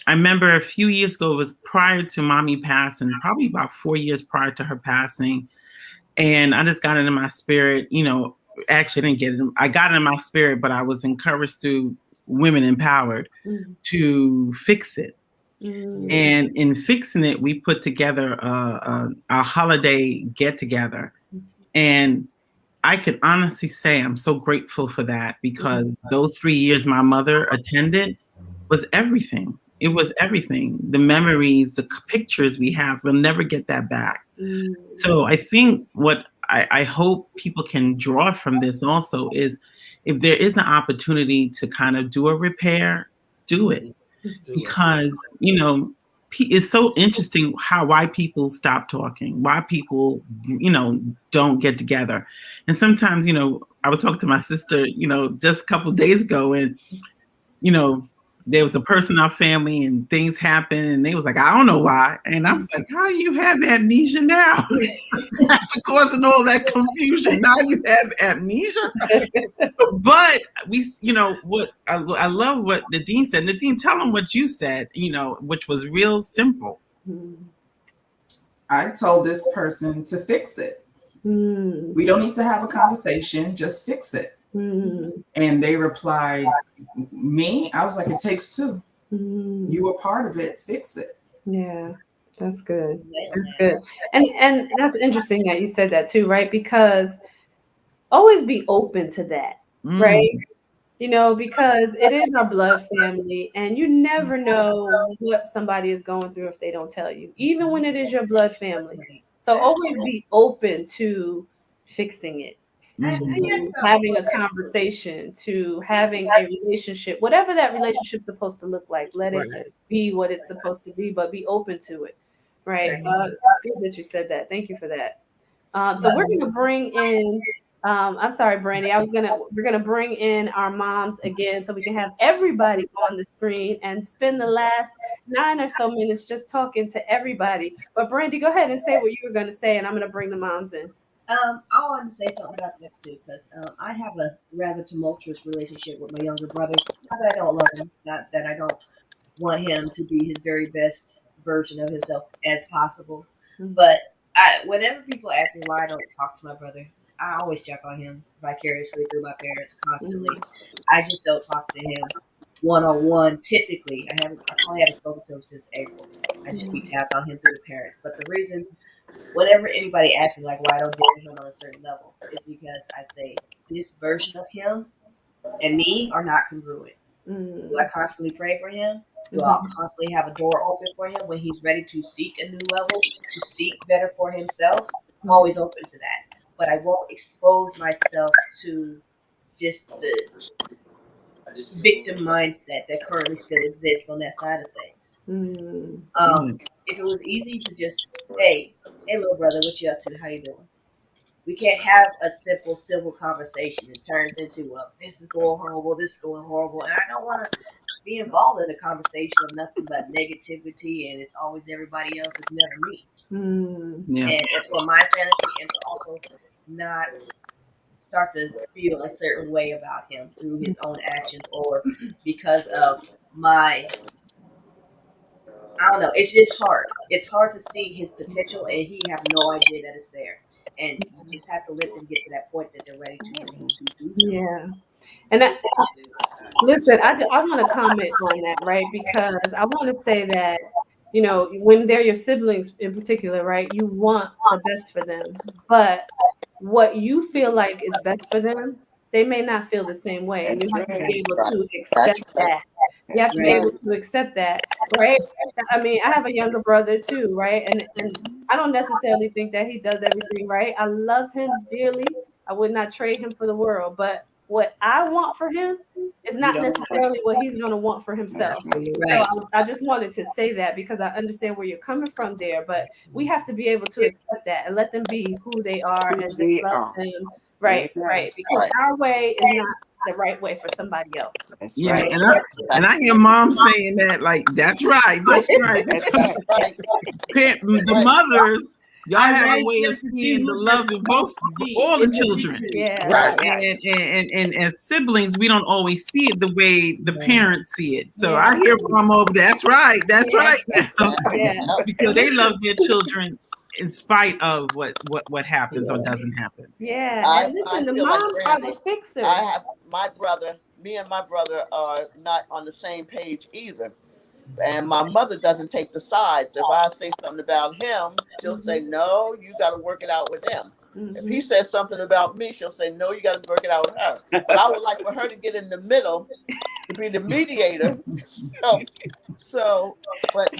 remember a few years ago, it was prior to Mommy passing, probably about 4 years prior to her passing. And I just got it in my spirit, actually I didn't get it. I got it in my spirit, but I was encouraged through Women Empowered to fix it. And in fixing it, we put together a holiday get together. And I could honestly say I'm so grateful for that, because those 3 years my mother attended was everything. It was everything. The memories, the pictures we have, we'll never get that back. So I think what I hope people can draw from this also is, if there is an opportunity to kind of do a repair, do it. Because, it's so interesting why people stop talking, why people, don't get together. And sometimes, I was talking to my sister, just a couple of days ago, and, there was a person in our family and things happened, and they was like, I don't know why. And I was like, how you have amnesia now? Causing all that confusion. Now you have amnesia. But we, what I love what Nadine said. Nadine, tell them what you said, which was real simple. I told this person to fix it. We don't need to have a conversation, just fix it. And they replied, me? I was like, it takes two. You were part of it, fix it. Yeah, that's good. That's good. And that's interesting that you said that too, right? Because always be open to that, right? Because it is our blood family, and you never know what somebody is going through if they don't tell you, even when it is your blood family. So always be open to fixing it, having a conversation, to having a relationship, whatever that relationship's supposed to look like. Let it be what it's supposed to be, but be open to it, right? So it's good that you said that. Thank you for that. So we're going to bring in. I'm sorry, Brandy. We're gonna bring in our moms again, so we can have everybody on the screen and spend the last 9 or so minutes just talking to everybody. But Brandy, go ahead and say what you were gonna say, and I'm gonna bring the moms in. I wanted to say something about that too, because I have a rather tumultuous relationship with my younger brother. It's not that I don't love him. It's not that I don't want him to be his very best version of himself as possible. But whenever people ask me why I don't talk to my brother, I always check on him vicariously through my parents constantly. I just don't talk to him one-on-one typically. I probably haven't spoken to him since April. I just keep tabs on him through the parents. But the reason, whenever anybody asks me like why I don't deal with him on a certain level, is because I say this version of him and me are not congruent. Do I constantly pray for him? Do I constantly have a door open for him when he's ready to seek a new level, to seek better for himself? I'm always open to that. but I won't expose myself to just the victim mindset that currently still exists on that side of things. If it was easy to just, hey, little brother, what you up to? How you doing? We can't have a simple civil conversation. It turns into, well, this is going horrible, this is going horrible, and I don't want to be involved in a conversation of nothing but negativity, and it's always everybody else, it's never me. And it's for my sanity, and to also not start to feel a certain way about him through his own actions or because of my, I don't know. It's just hard. It's hard to see his potential, and he have no idea that it's there. And you just have to let them get to that point that they're ready to do so. Yeah. And listen, I want to comment on that, right? Because I want to say that, when they're your siblings in particular, right, you want the best for them. But what you feel like is best for them, they may not feel the same way. And you have to be able to accept that. You have to be able to accept that, right? I mean, I have a younger brother too, right? And I don't necessarily think that he does everything right. I love him dearly. I would not trade him for the world. But what I want for him is not necessarily what he's going to want for himself. So I just wanted to say that because I understand where you're coming from there. But we have to be able to accept that and let them be who they are and just love them. Right. Because our way is not the right way for somebody else. And I hear mom saying that, like, that's right. The mothers, y'all have a way of seeing the love in all the children. And as siblings, we don't always see it the way the parents see it. So I hear mom over there. That's right. Because they love their children in spite of what happens or doesn't happen. And listen, the moms are the fixers. Me and my brother are not on the same page either. And my mother doesn't take the sides. If I say something about him, she'll say, no, you got to work it out with him. If he says something about me, she'll say, no, you got to work it out with her. But I would like for her to get in the middle, to be the mediator. But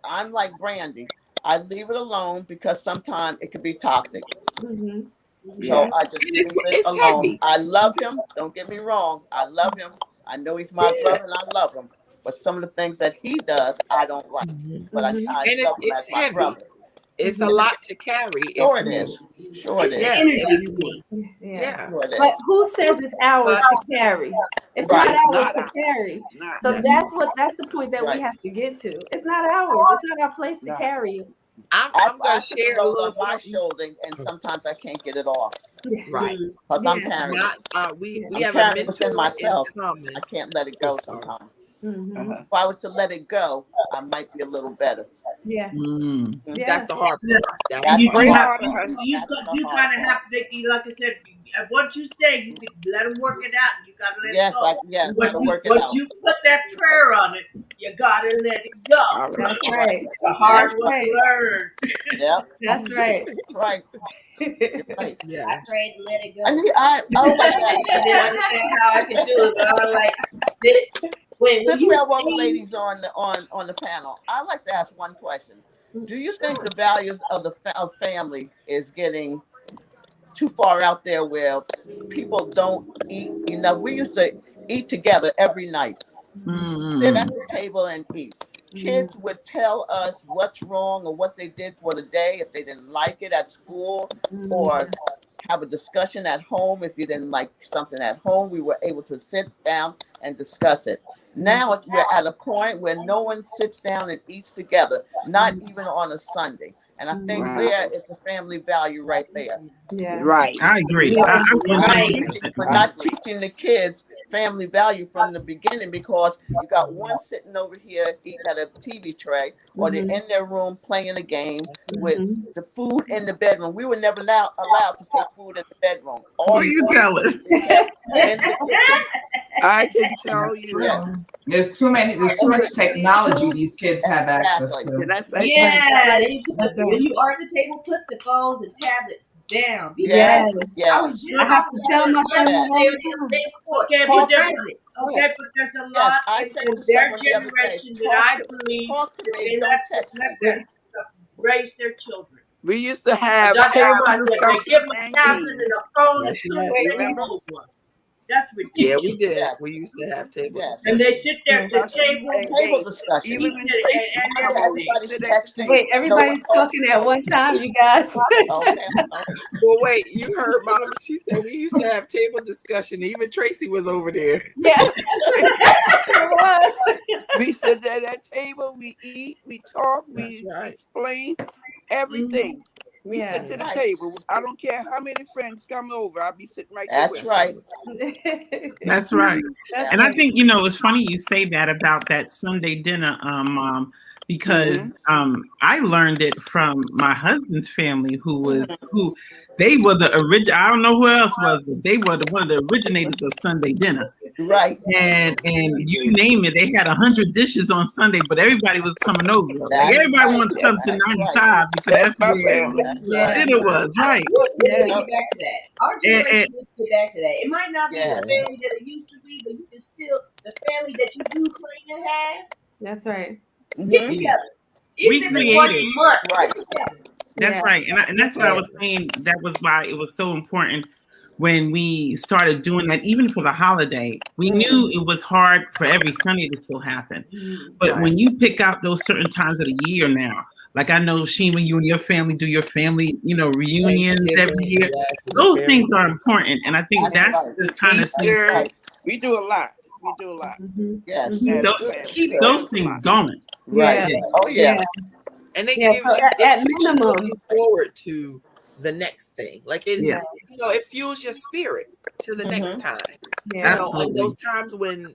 I'm like Brandy. I leave it alone because sometimes it can be toxic. So I just leave it alone. Heavy. I love him. Don't get me wrong. I love him. I know he's my brother and I love him. But some of the things that he does, I don't like. But I love him as my brother. It's a lot to carry. Sure it is. It's the energy you need. But who says it's ours to carry? It's not ours to carry. So that's the point that we have to get to. It's not ours. It's not our place to carry. I'm going to share a little on my shoulder, and sometimes I can't get it off. Right. Because I'm carrying we have a mentor within myself. in common. I can't let it go sometimes. If I was to let it go, I might be a little better. That's the hard part. You kind of have to, like I said, what you say, you can let them work it out. You got to let it go. Once you put that prayer on it, you got to let it go. That's right. It's a hard one to learn. That's right. Yeah. I prayed to let it go. I didn't understand how I could do it, but I was like, since we have all the ladies on the panel, I'd like to ask one question. Do you think the values of family is getting too far out there where people don't eat enough? We used to eat together every night. Sit at the table and eat. Kids would tell us what's wrong or what they did for the day if they didn't like it at school, or have a discussion at home. If you didn't like something at home, we were able to sit down and discuss it. Now we're at a point where no one sits down and eats together, not even on a Sunday. And I think there is the family value right there. Right. I agree. We're not teaching the kids family value from the beginning, because you got one sitting over here eating at a TV tray, or they're in their room playing a game with the food in the bedroom. We were never allowed to take food in the bedroom. What are you telling? I can tell you. There's too much technology these kids have access to. When you are at the table, put the phones and tablets down. I was just have to tell my but there's a lot in their generation that I believe they let them raise their children. We used to have Dr. table I said, man, discussion give me a and tablet and games. a phone and That's two right. and over. That's Yeah, ridiculous. we did. Yes. We used to have table Yes. And they discussions. sit there at the Discussions table, and Table games. discussion. Even when eating Tracy and come Yeah, home, we everybody's sit at the texting. table. Wait, everybody's talking at one time, you guys. Okay. Well, wait, you heard Mama. She said we used to have table discussion. Even Tracy was over there. Yes, it was. We sit at that table, we eat, we talk, we That's right. explain everything. We Yeah. sit to the Right. table. I don't care how many friends come over. I'll be sitting right there with That's right. That's right. That's And I right. think, it's funny you say that about that Sunday dinner, Mom, because I learned it from my husband's family, who they were the original. I don't know who else was, but they were one of the originators of Sunday dinner. Right. And you name it, they had 100 dishes on Sunday, but everybody was coming over. Like That's everybody right. wanted to come to That's 95 because that's my where family. Yeah. dinner was, right? We need to get back to that. Our generation And- needs to get back to that. It might not be Yeah. the family that it used to be, but you can still, the family that you do claim to have, That's right. get Mhm. together. We Even if it's once created- a month, Right. get together. That's Yeah. right. And that's what I was saying. That was why it was so important when we started doing that, even for the holiday. We knew it was hard for every Sunday to still happen. But when you pick out those certain times of the year now, like I know, Shima, you and your family do your family, reunions every year. Yes, Those things are important. And I think that's right. the kind of thing. Easter. We do a lot. We do a lot. Yes. As So a family. keep That those is a things lot. going. Right. Yeah. Oh yeah. And it Yeah, gives so you at it keeps you minimum. looking forward to the next thing. Like it, Yeah. it fuels your spirit to the next time. Yeah. On those times when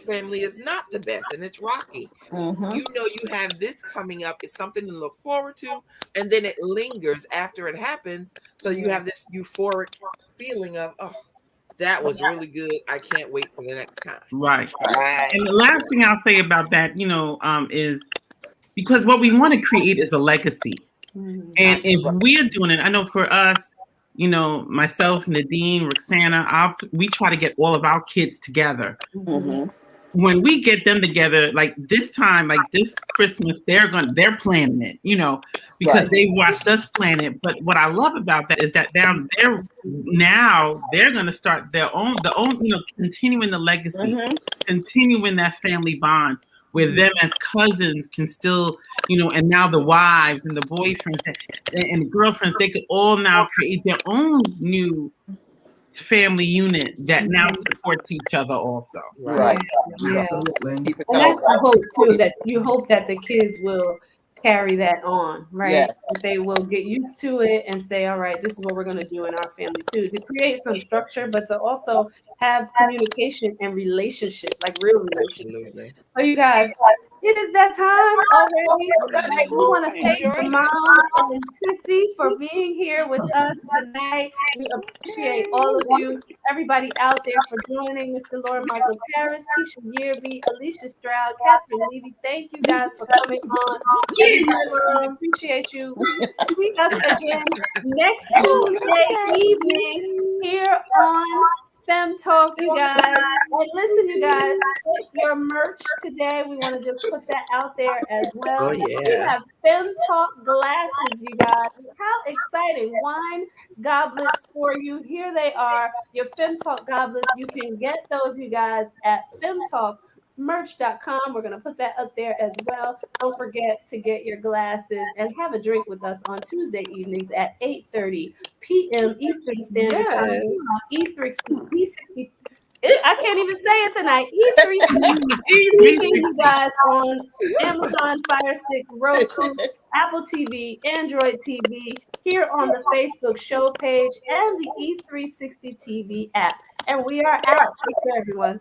family is not the best and it's rocky. Mhm. You have this coming up. It's something to look forward to, and then it lingers after it happens. So you have this euphoric feeling of, oh, that was really good. I can't wait till the next time. Right. Right. And the last thing I'll say about that, is because what we want to create is a legacy. And if we're doing it, I know for us, myself, Nadine, Roxana, we try to get all of our kids together. Mhm. When we get them together, like this time, like this Christmas, they're planning it, because they watched us plan it. But what I love about that is that now they're going to start their own, continuing the legacy, continuing that family bond where them as cousins can still, and now the wives and the boyfriends and the girlfriends, they could all now create their own new family unit that now supports each other also. Right. Yeah. Absolutely. Keep it And that's going. the hope too, that you hope that the kids will carry that on, right? Yes. That they will get used to it and say, all right, this is what we're going to do in our family too, to create some structure, but to also have communication and relationship, like real relationship. Absolutely. So you guys, it is that time already. Like, we want to thank the moms and sissies for being here with us tonight. We appreciate all of you, everybody out there for joining. Mr. Lauren Michaels Harris, Keisha Yearby, Alicia Stroud, Catherine Levy. Thank you guys for coming on. Everybody, we appreciate you. See us again next Tuesday evening here on FEM Talk, you guys. And listen, you guys, get your merch today. We want to just put that out there as well. Oh, yeah. We have FEM Talk glasses, you guys. How exciting. Wine goblets for you. Here they are, your FEM Talk goblets. You can get those, you guys, at femtalkmerch.com. We're going to put that up there as well. Don't forget to get your glasses and have a drink with us on Tuesday evenings at 8:30 p.m. Eastern Standard Time on E60. I can't even say it tonight. E3 you guys on Amazon Fire Stick, Roku, Apple TV, Android TV, here on the Facebook show page and the E360 TV app. And we are out. Take care, everyone.